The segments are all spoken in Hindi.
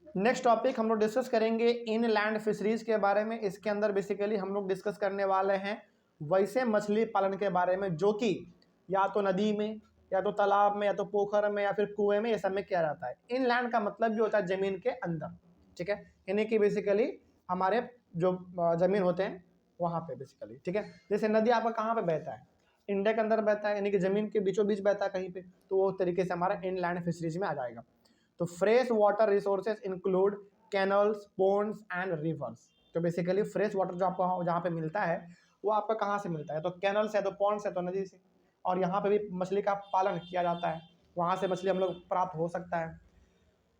नेक्स्ट टॉपिक हम लोग डिस्कस करेंगे इनलैंड फिशरीज के बारे में। इसके अंदर बेसिकली हम लोग डिस्कस करने वाले हैं वैसे मछली पालन के बारे में जो कि या तो नदी में या तो तालाब में या तो पोखर में या फिर कुएं में, ये सब में किया जाता है। इनलैंड का मतलब भी होता है जमीन के अंदर, ठीक है, यानी कि बेसिकली हमारे जो जमीन होते हैं वहाँ पे बेसिकली, ठीक है। जैसे नदी आपका कहाँ पे बहता है, इंडिया के अंदर बहता है, यानी कि जमीन के बीचों बीच बहता है कहीं पे, तो वो तरीके से हमारा इनलैंड फिशरीज में आ जाएगा। तो fresh water resources include canals, ponds and rivers. तो बेसिकली फ्रेश वाटर जो आपको जहाँ पे मिलता है वो आपका कहाँ से मिलता है, तो कैनल से, तो पॉन्ड से, तो नदी से। और यहाँ पे भी मछली का पालन किया जाता है, वहाँ से मछली हम लोग प्राप्त हो सकता है।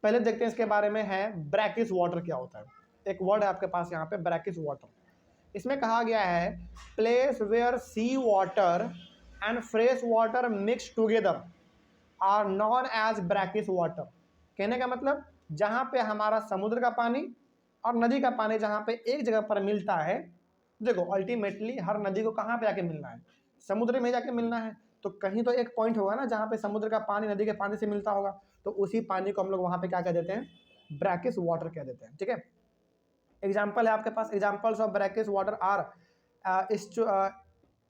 पहले देखते हैं इसके बारे में है ब्रैकिश वाटर क्या होता है। एक वर्ड है आपके पास यहाँ पे ब्रैकिश वाटर। इसमें कहा गया है place where sea water and fresh water mix together are known as brackish water. कहने का मतलब जहाँ पे हमारा समुद्र का पानी और नदी का पानी जहाँ पे एक जगह पर मिलता है, देखो अल्टीमेटली हर नदी को कहाँ पे जाके मिलना है, समुद्र में जाके मिलना है। तो कहीं तो एक पॉइंट होगा ना जहाँ पे समुद्र का पानी नदी के पानी से मिलता होगा, तो उसी पानी को हम लोग वहाँ पे क्या कह देते हैं, ब्रैकिश वाटर कह देते हैं, ठीक है। एग्जाम्पल है आपके पास, examples of brackish water are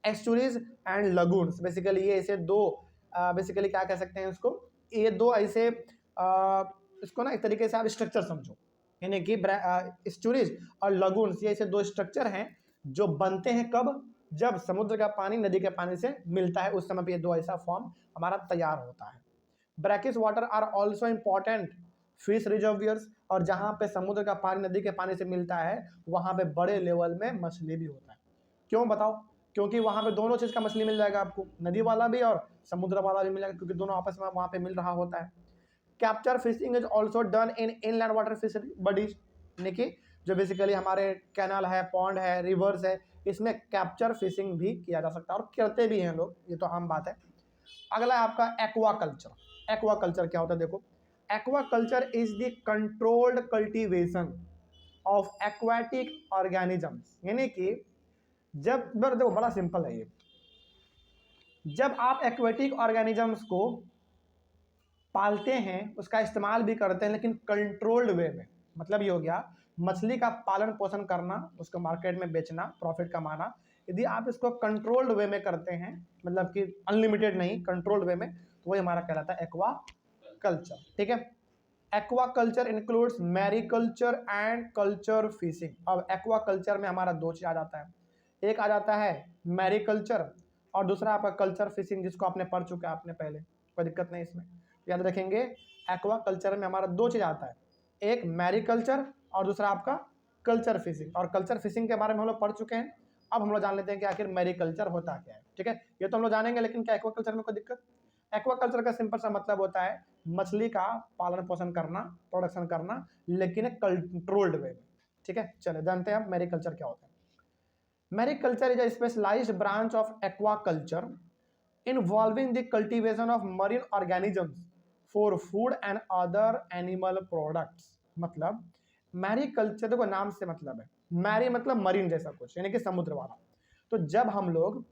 estuaries and lagoons. Basically ये ऐसे दो बेसिकली क्या कह सकते हैं उसको, ये दो ऐसे इसको ना एक तरीके से आप स्ट्रक्चर समझो, यानी कि एस्चुरीज और लगून्स ये ऐसे दो स्ट्रक्चर हैं जो बनते हैं कब, जब समुद्र का पानी नदी के पानी से मिलता है, उस समय पे ये दो ऐसा फॉर्म हमारा तैयार होता है। Brackish water are also important fish reservoirs, और जहाँ पे समुद्र का पानी नदी के पानी से मिलता है वहाँ पे बड़े लेवल में मछली भी होता है। क्यों बताओ, क्योंकि वहाँ पे दोनों चीज़ का मछली मिल जाएगा आपको, नदी वाला भी और समुद्र वाला भी मिल जाएगा, क्योंकि दोनों आपस में वहाँ पे मिल रहा होता है। Capture fishing is also done in inland water fishery bodies, यानी कि जो बेसिकली हमारे कैनल है, पॉन्ड है, रिवर्स है, इसमें कैप्चर फिशिंग भी किया जा सकता है और करते भी हैं लोग, ये तो आम बात है। अगला है आपका एक्वा कल्चर। एक्वा कल्चर क्या होता है, देखो aqua culture is the controlled cultivation of aquatic organisms, यानी कि जब देखो बड़ा सिंपल है ये, जब आप एक्वाटिक ऑर्गेनिजम्स को पालते हैं, उसका इस्तेमाल भी करते हैं, लेकिन कंट्रोल्ड वे में। मतलब ये हो गया मछली का पालन पोषण करना, उसको मार्केट में बेचना, प्रॉफिट कमाना। यदि आप इसको कंट्रोल्ड वे में करते हैं, मतलब कि अनलिमिटेड नहीं, कंट्रोल्ड वे में, तो वही हमारा कहलाता है एक्वा कल्चर, ठीक है। Aqua culture includes mariculture and culture fishing. अब एक्वा कल्चर में हमारा दो चीज आ जाता है, एक आ जाता है मैरीकल्चर और दूसरा आपका कल्चर फिशिंग, जिसको आपने पढ़ चुका है आपने पहले, कोई दिक्कत नहीं इसमें, याद रखेंगे। एक्वा कल्चर में हमारा दो चीज आता है, एक मैरीकल्चर और दूसरा आपका कल्चर फिशिंग। और कल्चर फिशिंग के बारे में हम लोग पढ़ चुके हैं, अब हम लोग जान लेते हैं कि आखिर मैरीकल्चर होता क्या है, ठीक है। ये तो हम लोग जानेंगे, लेकिन क्या एक्वा कल्चर में कोई दिक्कत। एक्वा कल्चर का सिंपल सा मतलब होता है मछली का पालन पोषण करना, प्रोडक्शन करना, लेकिन एक कंट्रोल्ड वे में, ठीक है। चलो जानते हैं अब मैरीकल्चर क्या होता है। Mariculture is a specialised branch of aquaculture involving the cultivation of marine organisms for food and other animal products. मतलब मैरीकल्चर, देखो नाम से मतलब है, मैरी मतलब मरीन जैसा कुछ, यानी कि समुद्र वाला। तो जब हम लोग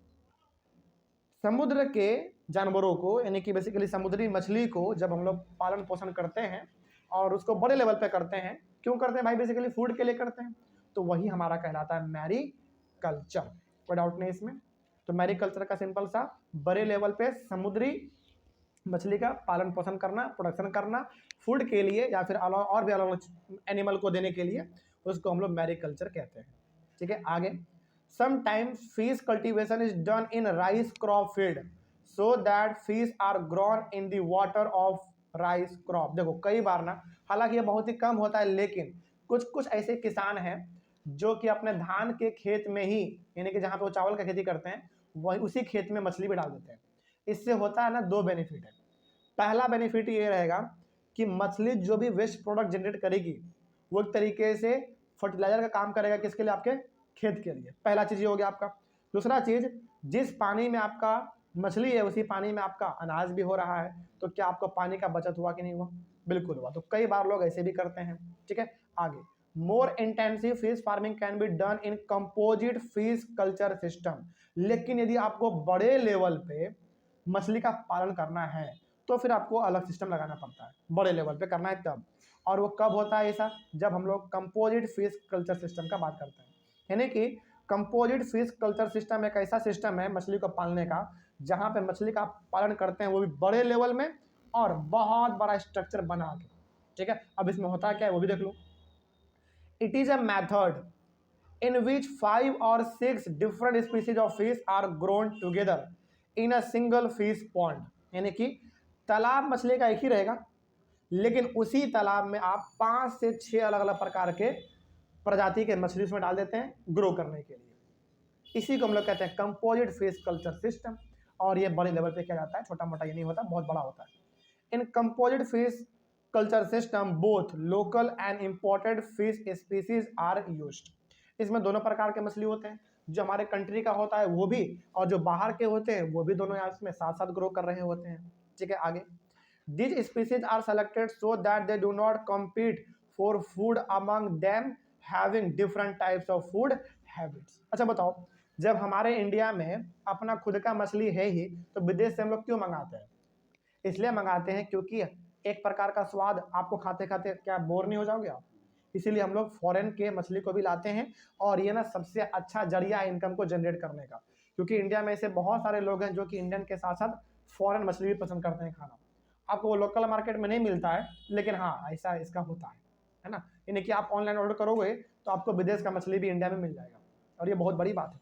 समुद्र के जानवरों को, यानी कि बेसिकली समुद्री मछली को जब हम लोग पालन पोषण करते हैं और उसको बड़े लेवल पे करते हैं, क्यों करते हैं भाई, बेसिकली फूड के लिए करते हैं, तो वही हमारा कहलाता है मैरी कल्चर। कोई डाउट नहीं इसमें। तो मैरी कल्चर का सिंपल सा बड़े लेवल पे समुद्री मछली का पालन पोषण करना, प्रोडक्शन करना फूड के लिए या फिर और भी अलग एनिमल को देने के लिए, उसको हम लोग मैरी कल्चर कहते हैं, ठीक है। आगे sometimes fish cultivation is done in rice crop field so that fish are grown in the water of rice crop। देखो कई बार ना, हालांकि ये बहुत ही कम होता है, लेकिन कुछ कुछ ऐसे किसान हैं जो कि अपने धान के खेत में ही, यानी कि जहाँ पे वो चावल का खेती करते हैं, वही उसी खेत में मछली भी डाल देते हैं। इससे होता है ना, दो बेनिफिट है। पहला बेनिफिट ये रहेगा कि मछली जो भी वेस्ट प्रोडक्ट जनरेट करेगी वो एक तरीके से फर्टिलाइजर का काम करेगा, किसके लिए, आपके खेत के लिए। पहला चीज ये हो गया आपका। दूसरा चीज, जिस पानी में आपका मछली है उसी पानी में आपका अनाज भी हो रहा है, तो क्या आपको पानी का बचत हुआ कि नहीं हुआ, बिल्कुल हुआ। तो कई बार लोग ऐसे भी करते हैं, ठीक है। आगे more intensive fish farming can be done in composite fish culture system. लेकिन यदि आपको बड़े लेवल पे मछली का पालन करना है तो फिर आपको अलग सिस्टम लगाना पड़ता है, बड़े लेवल पे करना है तब। और वो कब होता है ऐसा, जब हम लोग कंपोजिट फिश कल्चर सिस्टम का बात करते हैं। यानी कि कंपोजिट फिश कल्चर सिस्टम एक ऐसा सिस्टम है मछली को पालने का, जहाँ पे मछली का पालन करते हैं वो भी बड़े लेवल में और बहुत बड़ा स्ट्रक्चर बना के। ठीक है, अब इसमें होता क्या है वो भी देख लो। It is a method in which 5 or 6 different species of fish are grown together in a single fish pond। यानी कि तालाब मछली का एक ही रहेगा, लेकिन उसी तालाब में आप 5 से 6 अलग अलग प्रकार के प्रजाति के मछली उसमें डाल देते हैं ग्रो करने के लिए। इसी को हम लोग कहते हैं कंपोजिट फिश कल्चर सिस्टम। और ये बड़े लेवल पे किया जाता है, छोटा मोटा ये नहीं होता, बहुत बड़ा होता है। In composite fish culture system both local and imported fish species are used. इसमें दोनों प्रकार के मछली होते हैं, जो हमारे कंट्री का होता है वो भी, और जो बाहर के होते हैं वो भी, दोनों यहाँ इसमें साथ साथ ग्रो कर रहे होते हैं। ठीक है, आगे These species are selected so that they do not compete for food among them having different types of food habits। अच्छा बताओ, जब हमारे इंडिया में अपना खुद का मछली है ही, तो विदेश से हम लोग क्यों मंगाते हैं? इसलिए मंगाते हैं क्योंकि एक प्रकार का स्वाद आपको खाते खाते क्या बोर नहीं हो जाओगे आप? इसीलिए हम लोग फॉरेन के मछली को भी लाते हैं, और ये ना सबसे अच्छा जरिया है इनकम को जनरेट करने का, क्योंकि इंडिया में ऐसे बहुत सारे लोग हैं जो कि इंडियन के साथ साथ फॉरेन मछली भी पसंद करते हैं खाना। आपको वो लोकल मार्केट में नहीं मिलता है, लेकिन हाँ ऐसा इसका होता है ना। यानी कि आप ऑनलाइन ऑर्डर करोगे तो आपको विदेश का मछली भी इंडिया में मिल जाएगा, और ये बहुत बड़ी बात है।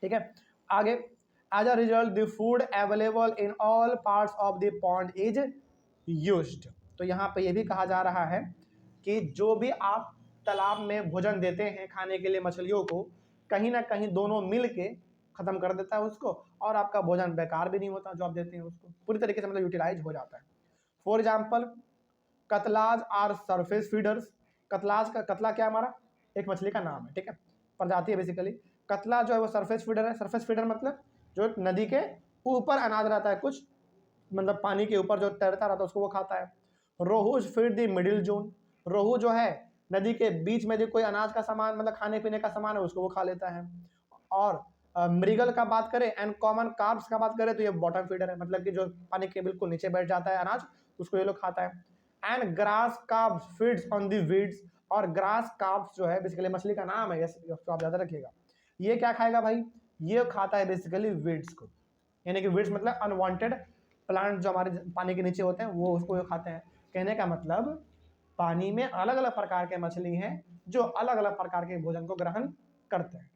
ठीक है, आगे as a result the food available in all parts of the pond is used. तो यहाँ पे ये भी कहा जा रहा है कि जो भी आप तालाब में भोजन देते हैं खाने के लिए मछलियों को, कहीं ना कहीं दोनों मिल के खत्म कर देता है उसको, और आपका भोजन बेकार भी नहीं होता, जो आप देते हैं उसको पूरी तरीके से मतलब यूटिलाइज हो जाता है। For example catlas are surface feeders. कतला क्या हमारा एक मछली का नाम है, ठीक है, प्रजाति है बेसिकली। कतला जो है वो सरफेस फीडर है। सरफेस फीडर मतलब जो नदी के ऊपर अनाज रहता है, कुछ मतलब पानी के ऊपर जो तैरता रहता है उसको वो खाता है। रोहूज फीड द मिडिल जोन। रोहू जो है नदी के बीच में जो कोई अनाज का सामान मतलब खाने पीने का सामान है उसको वो खा लेता है। और मृगल का बात करें एंड कॉमन कार्ब्स का बात करें तो ये बॉटम फीडर है, मतलब कि जो पानी के बिल्कुल नीचे बैठ जाता है अनाज उसको ये लोग खाता है। And grass carbs feeds on the weeds. और ग्रास कार्ब्स जो है बेसिकली मछली का नाम है, इसको आप ज्यादा रखिएगा। ये क्या खाएगा भाई, ये खाता है बेसिकली वीड्स को, यानी कि वीड्स मतलब अनवांटेड प्लांट जो हमारे पानी के नीचे होते हैं वो उसको खाते हैं। कहने का मतलब पानी में अलग अलग प्रकार के मछली हैं जो अलग अलग प्रकार के भोजन को ग्रहण करते हैं।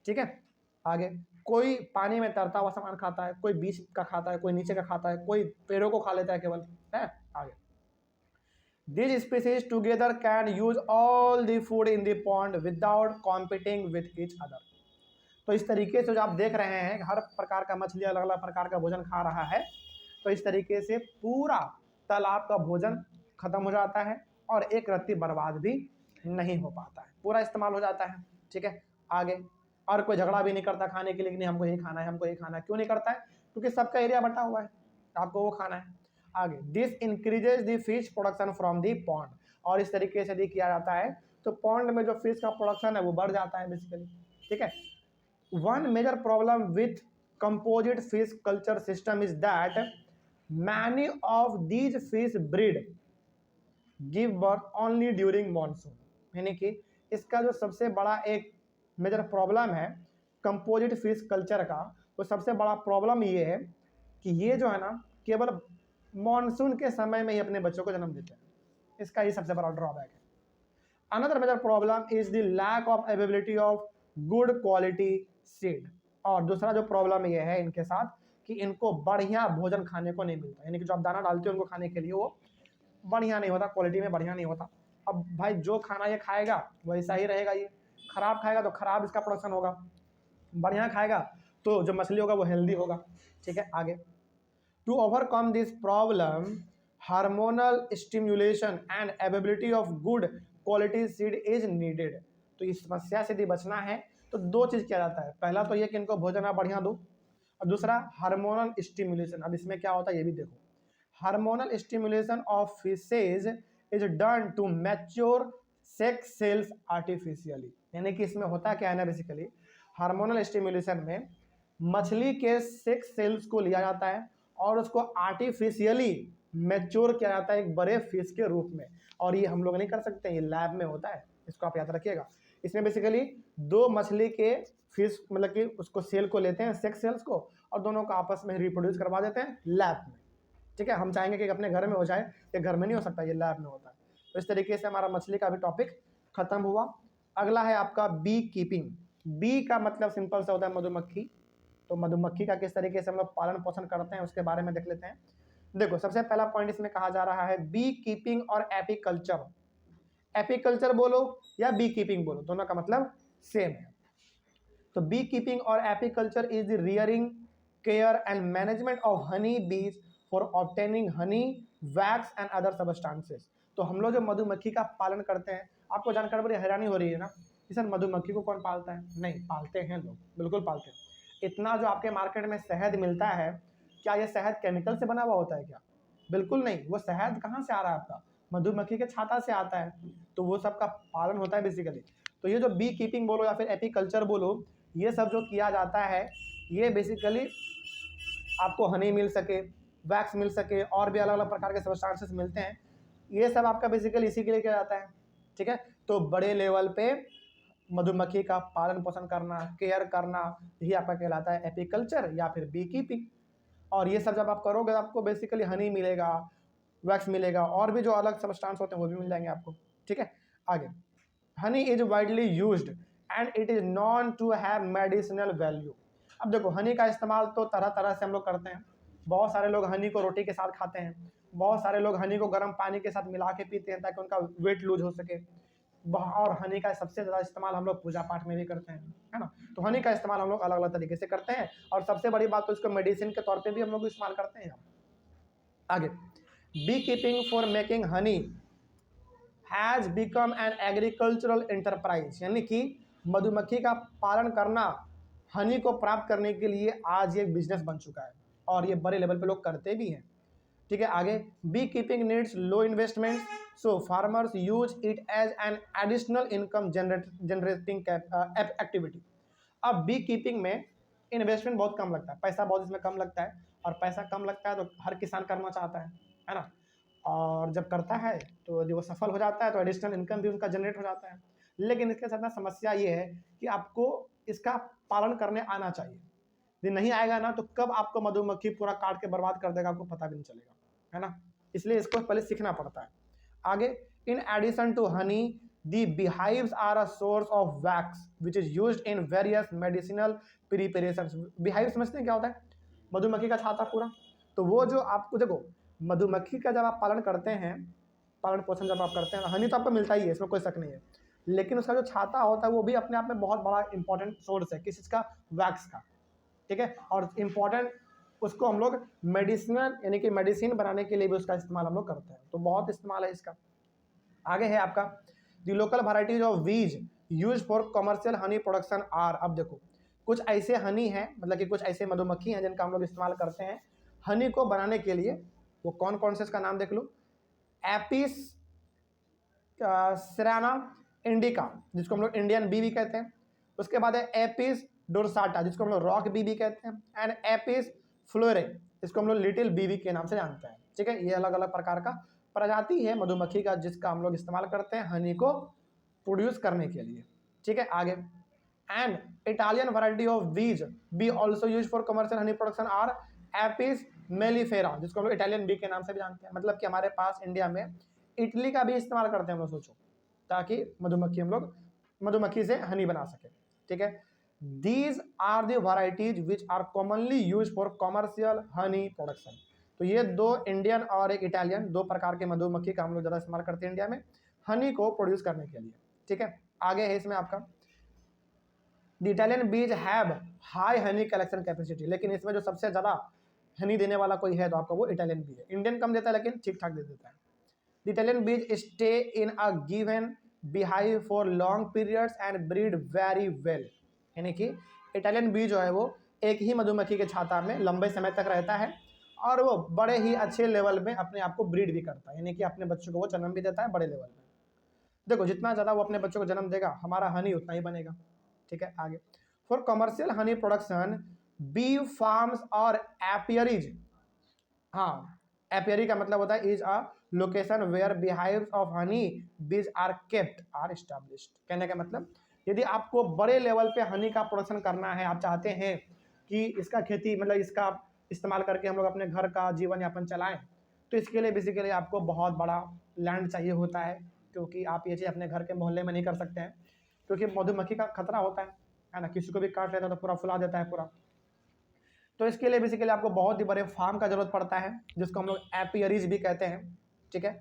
ठीक है, आगे कोई पानी में तैरता हुआ सामान खाता है, कोई बीच का खाता है, कोई नीचे का खाता है, कोई पेड़ों को खा लेता है केवल, है। आगे These species together can use all the food in the pond without competing with each other। तो इस तरीके से जो आप देख रहे हैं हर प्रकार का मछली अलग अलग प्रकार का भोजन खा रहा है, तो इस तरीके से पूरा तालाब का भोजन खत्म हो जाता है और एक रत्ती बर्बाद भी नहीं हो पाता है, पूरा इस्तेमाल हो जाता है। ठीक है, आगे और कोई झगड़ा भी नहीं करता खाने के लिए कि नहीं हमको ये खाना है, हमको ये खाना है। क्यों नहीं करता है? क्योंकि सबका एरिया बटा हुआ है, आपको वो खाना है। आगे this increases the fish production from the pond. और इस तरीके से यदि किया जाता है तो पॉन्ड में जो फिश का प्रोडक्शन है वो बढ़ जाता है बेसिकली। ठीक है, one major problem with composite fish culture system is that many of these fish breed give birth only during monsoon। यानी कि इसका जो सबसे बड़ा एक मेजर प्रॉब्लम है कंपोजिट फिश कल्चर का, वो सबसे बड़ा प्रॉब्लम ये है कि ये जो है ना केवल मॉनसून के समय में ही अपने बच्चों को जन्म देते हैं, इसका ये सबसे बड़ा ड्रॉबैक है। Another major problem is the lack of availability of good quality seed. और दूसरा जो प्रॉब्लम ये है इनके साथ कि इनको बढ़िया भोजन खाने को नहीं मिलता, यानी कि जो आप दाना डालते हो उनको खाने के लिए वो बढ़िया नहीं होता, क्वालिटी में बढ़िया नहीं होता। अब भाई जो खाना ये खाएगा वैसा ही रहेगा, ये खराब खाएगा तो खराब इसका प्रोडक्शन होगा, बढ़िया खाएगा तो जो मछली होगा वो हेल्दी होगा। ठीक है, आगे to overcome this problem hormonal stimulation and availability of good quality seed is needed. तो इस समस्या से यदि बचना है तो दो चीज़ किया जाता है, पहला तो ये कि इनको भोजन आप बढ़िया दो, और दूसरा हार्मोनल स्टिम्युलेशन। अब इसमें क्या होता है ये भी देखो। Hormonal stimulation of fishes is done to mature sex cells artificially. यानी कि इसमें होता क्या है ना, बेसिकली हार्मोनल स्टिम्युलेशन में मछली के सेक्स सेल्स को लिया जाता है और उसको आर्टिफिशियली मैच्योर किया जाता है एक बड़े फिश के रूप में। और ये हम लोग नहीं कर सकते, ये लैब में होता है, इसको आप याद रखिएगा। इसमें बेसिकली दो मछली के फिश मतलब कि उसको सेल को लेते हैं, सेक्स सेल्स को, और दोनों को आपस में रिप्रोड्यूस करवा देते हैं लैब में। ठीक है, हम चाहेंगे कि अपने घर में हो जाए, ये घर में नहीं हो सकता, ये लैब में होता है। तो इस तरीके से हमारा मछली का भी टॉपिक खत्म हुआ। अगला है आपका बी कीपिंग। बी का मतलब सिंपल सा होता है मधुमक्खी। तो मधुमक्खी का किस तरीके से हम लोग पालन पोषण करते हैं उसके बारे में देख लेते हैं। देखो, सबसे पहला पॉइंट इसमें कहा जा रहा है बी कीपिंग और एपीकल्चर। एपीकल्चर बोलो या बी कीपिंग बोलो, दोनों का मतलब सेम है। तो बी कीपिंग और apiculture is the rearing, care and management of honey bees for obtaining honey, wax and other substances. तो हम लोग जो मधुमक्खी का पालन करते हैं, आपको जानकर बड़ी हैरानी हो रही है ना कि सर मधुमक्खी को कौन पालता है? नहीं, पालते हैं लोग, बिल्कुल पालते हैं। इतना जो आपके मार्केट में शहद मिलता है, क्या ये शहद केमिकल से बना हुआ होता है क्या? बिल्कुल नहीं। वो शहद कहाँ से आ रहा है आपका? मधुमक्खी के छाता से आता है। तो वो सब का पालन होता है बेसिकली। तो ये जो बी कीपिंग बोलो या फिर एपीकल्चर बोलो, ये सब जो किया जाता है, ये बेसिकली आपको हनी मिल सके, वैक्स मिल सके, और भी अलग अलग प्रकार के सब्सटेंसेस मिलते हैं। ये सब आपका बेसिकली इसी के लिए किया जाता है। ठीक है, तो बड़े लेवल पे मधुमक्खी का पालन पोषण करना, केयर करना, यही आपका कहलाता है एपीकल्चर या फिर बी कीपिंग। और ये सब जब आप करोगे आपको बेसिकली हनी मिलेगा, वैक्स मिलेगा, और भी जो अलग सब्सटेंस होते हैं वो भी मिल जाएंगे आपको। ठीक है, आगे। Honey is widely used and it is known to have medicinal value. अब देखो, हनी का इस्तेमाल तो तरह तरह से हम लोग करते हैं। बहुत सारे लोग हनी को रोटी के साथ खाते हैं, बहुत सारे लोग हनी को गर्म पानी के साथ मिला के पीते हैं ताकि उनका वेट लूज हो सके। और हनी का सबसे ज़्यादा इस्तेमाल हम लोग पूजा पाठ में भी करते हैं, है ना। तो हनी का इस्तेमाल हम लोग अलग अलग तरीके से करते हैं, और सबसे बड़ी बात तो इसको मेडिसिन के तौर पे भी हम लोग इस्तेमाल करते हैं। आगे, beekeeping for making honey has become an agricultural enterprise, यानी कि मधुमक्खी का पालन करना हनी को प्राप्त करने के लिए आज ये बिजनेस बन चुका है, और ये बड़े लेवल पे लोग करते भी हैं। ठीक है, आगे। Beekeeping needs low investment, so farmers use it as an additional income generating activity. अब बी कीपिंग में इन्वेस्टमेंट बहुत कम लगता है, पैसा बहुत इसमें कम लगता है, और पैसा कम लगता है तो हर किसान करना चाहता है ना। और जब करता है तो यदि वो सफल हो जाता है तो एडिशनल इनकम भी उनका जनरेट हो जाता है। लेकिन इसके साथ ना समस्या ये है कि आपको इसका पालन करने आना चाहिए। यदि नहीं आएगा ना तो कब आपको मधुमक्खी पूरा काट के बर्बाद कर देगा आपको पता भी नहीं चलेगा, है ना। इसलिए इसको पहले सीखना पड़ता है। आगे, in addition to honey the beehives are a source of wax which is used in various medicinal preparations. beehive समझते हैं क्या होता है? मधुमक्खी का छाता पूरा। तो वो जो आपको देखो, मधुमक्खी का जब आप पालन करते हैं, पालन पोषण जब आप करते हैं, हनी तो आपको मिलता ही है, इसमें कोई शक नहीं है। लेकिन उसका जो छाता होता है वो भी अपने आप में बहुत बड़ा इंपॉर्टेंट सोर्स है, किस चीज़ का? वैक्स का। ठीक है, और इम्पॉर्टेंट उसको हम लोग मेडिसिनल यानी कि मेडिसिन बनाने के लिए भी उसका इस्तेमाल हम लोग करते हैं। तो बहुत इस्तेमाल है इसका। आगे है आपका the local varieties of bees use for commercial honey production are. अब देखो, कुछ ऐसे हनी हैं, मतलब कि कुछ ऐसे मधुमक्खी हैं जिनका हम लोग इस्तेमाल करते हैं हनी को बनाने के लिए। वो कौन कौन से, इसका नाम देख लो। एपिस सेराना इंडिका, जिसको हम लोग इंडियन बी भी कहते हैं। उसके बाद है एपिस डोरसाटा, जिसको हम लोग रॉक बी भी कहते हैं, एंड एपिस फ्लोरे, इसको हम लोग लिटिल बीबी के नाम से जानते हैं। ठीक है, ये अलग अलग प्रकार का प्रजाति है मधुमक्खी का जिसका हम लोग इस्तेमाल करते हैं हनी को प्रोड्यूस करने के लिए। ठीक है, आगे। And Italian variety of bees be also use for commercial honey production are Apis mellifera, जिसको हम लोग इटालियन बी के नाम से भी जानते हैं। मतलब कि हमारे पास इंडिया में इटली का भी इस्तेमाल करते हैं हम लोग, सोचो, ताकि मधुमक्खी हम लोग मधुमक्खी से हनी बना सके। ठीक है, these are the varieties which are commonly use for commercial honey production. तो ये दो इंडियन और एक इटालियन, दो प्रकार के मधुमक्खी का हम लोग ज़्यादा इस्तेमाल करते हैं इंडिया में हनी को प्रोड्यूस करने के लिए। ठीक है, आगे है इसमें आपका द इटालियन बीज have high Honey collection capacity. लेकिन इसमें जो सबसे ज़्यादा हनी देने वाला कोई है तो आपका वो इटालियन बी है। इंडियन कम देता है लेकिन ठीक ठाक दे देता है। द इटालियन बीज stay in a given beehive for long periods and breed very well. यानी कि इटालियन बी जो है वो एक ही मधुमक्खी के छाता में लंबे समय तक रहता है, और वो बड़े ही अच्छे लेवल में अपने आप को ब्रीड भी करता है, यानी कि अपने बच्चों को वो जन्म भी देता है बड़े लेवल में। देखो, जितना ज़्यादा वो अपने बच्चों को जन्म देगा हमारा हनी उतना ही बनेगा। ठीक है, आगे। For commercial honey production bee farms और एपियरीज हाँ, एपियरी का मतलब होता है is a location where beehives of honey bees are kept are established. कहने का मतलब यदि आपको बड़े लेवल पे हनी का प्रोडक्शन करना है, आप चाहते हैं कि इसका खेती मतलब इसका इस्तेमाल करके हम लोग अपने घर का जीवन यापन चलाएं, तो इसके लिए बेसिकली आपको बहुत बड़ा लैंड चाहिए होता है, क्योंकि आप ये चीज़ अपने घर के मोहल्ले में नहीं कर सकते हैं, क्योंकि मधुमक्खी का खतरा होता है ना, किसी को भी काट लेता है तो पूरा फुला देता है पूरा। तो इसके लिए बेसिकली आपको बहुत ही बड़े फार्म का जरूरत पड़ता है, जिसको हम लोग एपियरीज भी कहते हैं, ठीक है।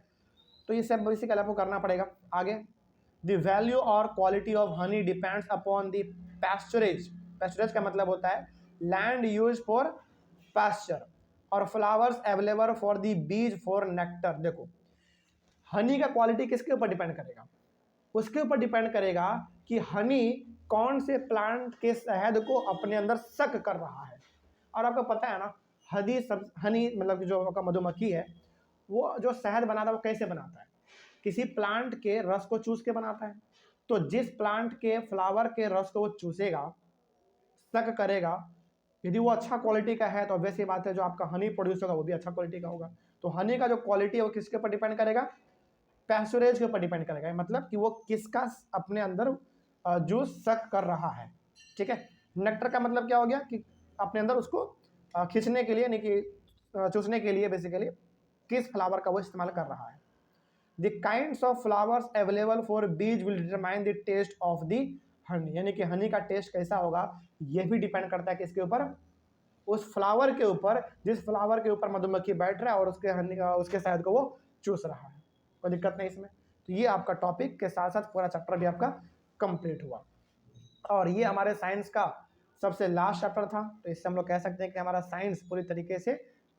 तो ये सब बेसिकली आपको करना पड़ेगा। आगे, द वैल्यू और quality of honey depends upon the पैस्चरेज। पैस्चरेज का मतलब होता है लैंड यूज फॉर पैस्चर और flowers available for the bees for nectar. देखो, हनी का क्वालिटी किसके ऊपर डिपेंड करेगा? उसके ऊपर डिपेंड करेगा कि हनी कौन से प्लांट के शहद को अपने अंदर सक कर रहा है। और आपको पता है ना, हनी मतलब जो आपका मधुमक्खी है, वो जो शहद बनाता है वो कैसे बनाता है? किसी प्लांट के रस को चूस के बनाता है। तो जिस प्लांट के फ्लावर के रस को वो चूसेगा, सक करेगा, यदि वो अच्छा क्वालिटी का है तो वैसी बात है जो आपका हनी प्रोड्यूस होगा वो भी अच्छा क्वालिटी का होगा। तो हनी का जो क्वालिटी है वो किसके ऊपर डिपेंड करेगा? पैस्चरेज के ऊपर डिपेंड करेगा, मतलब कि वो किसका अपने अंदर जूस सक कर रहा है, ठीक है। नेक्टर का मतलब क्या हो गया कि अपने अंदर उसको खींचने के लिए, नहीं कि चूसने के लिए बेसिकली किस फ्लावर का वो इस्तेमाल कर रहा है। The kinds of flowers available for bees will determine the taste of the honey, यानी कि हनी का टेस्ट कैसा होगा ये भी डिपेंड करता है किसके ऊपर? उस फ्लावर के ऊपर, जिस फ्लावर के ऊपर मधुमक्खी बैठ रहा है और उसके हनी का उसके शहद को वो चूस रहा है। कोई दिक्कत नहीं इसमें। तो ये आपका टॉपिक के साथ साथ पूरा चैप्टर भी आपका कंप्लीट हुआ, और ये हमारे साइंस का सबसे लास्ट चैप्टर था। तो इससे हम लोग कह सकते हैं कि हमारा साइंस पूरी तरीके से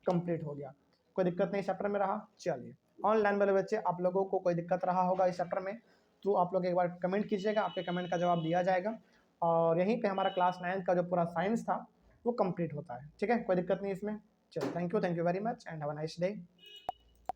कंप्लीट हो गया। कोई दिक्कत नहीं चैप्टर में रहा? चलिए, ऑनलाइन वाले बच्चे आप लोगों को कोई दिक्कत रहा होगा इस चैप्टर में तो आप लोग एक बार कमेंट कीजिएगा, आपके कमेंट का जवाब दिया जाएगा। और यहीं पे हमारा क्लास 9 का जो पूरा साइंस था वो कंप्लीट होता है, ठीक है। कोई दिक्कत नहीं इसमें। चलो, thank you very much and have a nice day.